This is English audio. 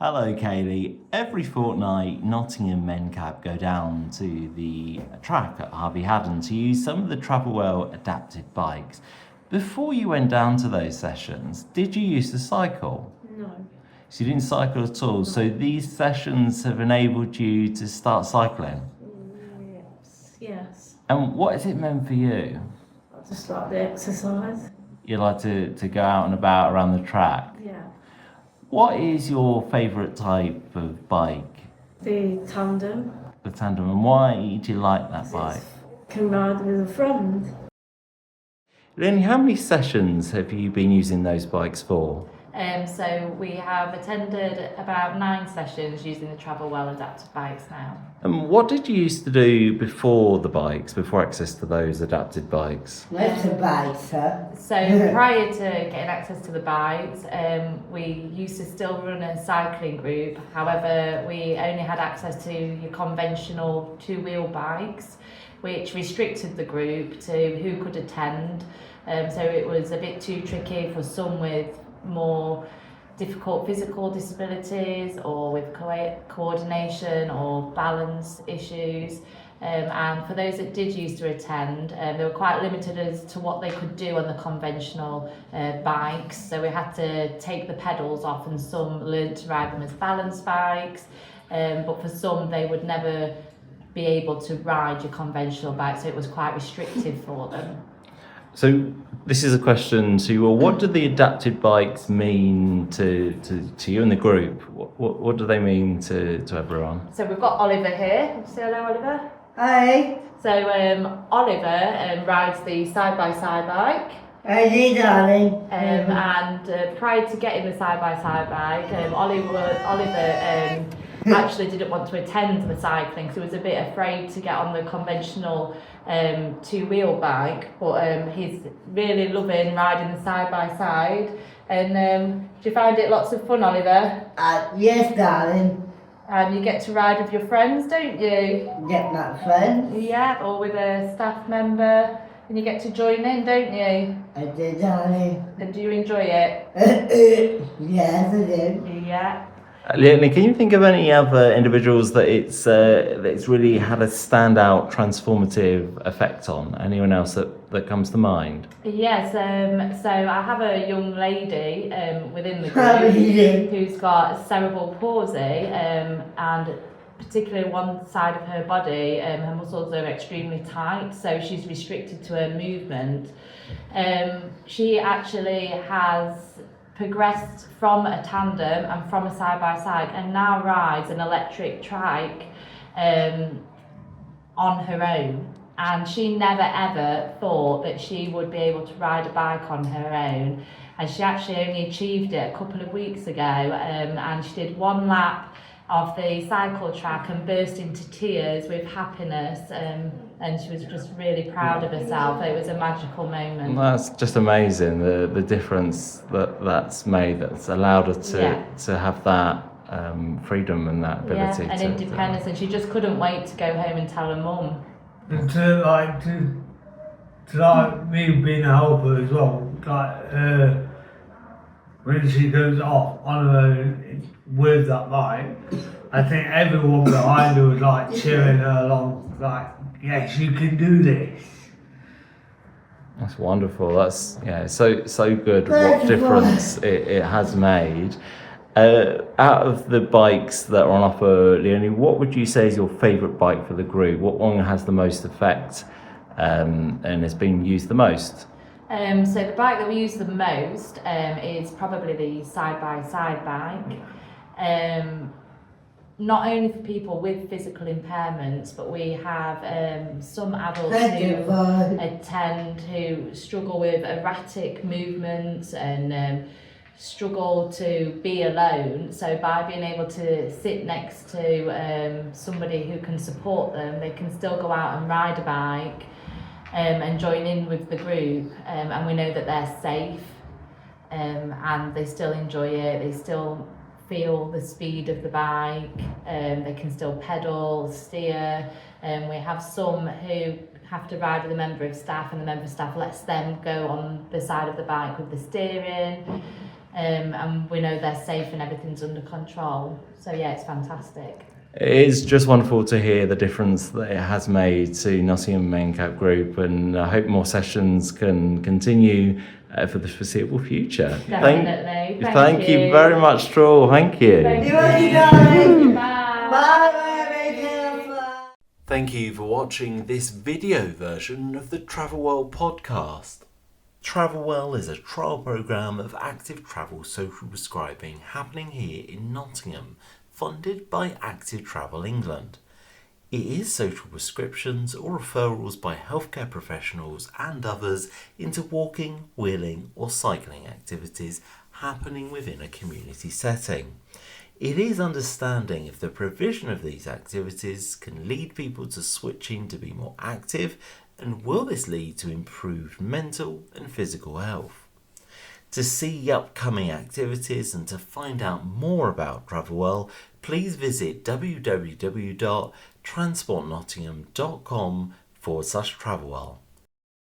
Hello, Kaylee. Every fortnight, Nottingham Mencap go down to the track at Harvey Hadden to use some of the Travelwell adapted bikes. Before you went down to those sessions, did you used to cycle? No. So you didn't cycle at all. So these sessions have enabled you to start cycling. Yes. And what has it meant for you? I just like the exercise. You like to go out and about around the track. Yeah. What is your favourite type of bike? The tandem. The tandem. And why do you like that bike? Can ride with a friend. Lenny, how many sessions have you been using those bikes for? So we have attended about 9 sessions using the Travelwell adapted bikes now. And what did you used to do before the bikes, before access to those adapted bikes? Where's the bikes, sir? So prior to getting access to the bikes, we used to still run a cycling group. However, we only had access to your conventional 2-wheel bikes, which restricted the group to who could attend. So it was a bit too tricky for some with more difficult physical disabilities or with coordination or balance issues. And for those that did used to attend, they were quite limited as to what they could do on the conventional bikes. So we had to take the pedals off, and some learned to ride them as balance bikes. But for some, they would never be able to ride your conventional bike, so it was quite restrictive for them. So this is a question to you. Well, what do the adapted bikes mean to you and the group? What do they mean to everyone? So we've got Oliver here. Say hello, Oliver. Hi. So Oliver rides the side-by-side bike. Hey, darling. And prior to getting the side-by-side bike, Oliver actually didn't want to attend the cycling, so he was a bit afraid to get on the conventional 2-wheel bike, but he's really loving riding the side-by-side. And do you find it lots of fun, Oliver? Yes, darling. And you get to ride with your friends, don't you? Get my friend. Yeah, or with a staff member, and you get to join in, don't you? I did, darling. And do you enjoy it? Yes, I did. Yeah. Leonie, can you think of any other individuals that it's really had a standout transformative effect on? Anyone else that comes to mind? Yes, so I have a young lady within the group who's got cerebral palsy, and particularly one side of her body, her muscles are extremely tight, so she's restricted to her movement. She actually has progressed from a tandem and from a side-by-side and now rides an electric trike on her own. And she never ever thought that she would be able to ride a bike on her own. And she actually only achieved it a couple of weeks ago, and she did 1 lap of the cycle track and burst into tears with happiness, and she was just really proud of herself. It was a magical moment. That's just amazing, the difference that's made, that's allowed her to have that freedom and that ability. Yeah, and independence, and she just couldn't wait to go home and tell her mum. And to me being a helper as well, when she goes off on her own with that bike, I think everyone behind her was cheering her along, yes, you can do this. That's wonderful. That's so good. What difference it has made. Out of the bikes that are on offer, Leonie, what would you say is your favourite bike for the group? What one has the most effect and has been used the most? So the bike that we use the most is probably the side-by-side bike. Not only for people with physical impairments, but we have some adults who attend who struggle with erratic movements and struggle to be alone. So by being able to sit next to somebody who can support them, they can still go out and ride a bike and join in with the group, and we know that they're safe, and they still enjoy it, they still feel the speed of the bike, they can still pedal, steer. We have some who have to ride with a member of staff, and the member of staff lets them go on the side of the bike with the steering. and we know they're safe and everything's under control. So yeah, it's fantastic. It is just wonderful to hear the difference that it has made to Nottingham Mencap Group, and I hope more sessions can continue for the foreseeable future. Definitely. Thank you very much, Troll. Thank you. Thank You're welcome, darling. Bye. Bye, be careful. Thank you for watching this video version of the Travel Well podcast. Travel Well is a trial programme of active travel social prescribing happening here in Nottingham, funded by Active Travel England. It is social prescriptions or referrals by healthcare professionals and others into walking, wheeling or cycling activities happening within a community setting. It is understanding if the provision of these activities can lead people to switching to be more active, and will this lead to improved mental and physical health. To see upcoming activities and to find out more about Travel Well, please visit www.transportnottingham.com/travelwell.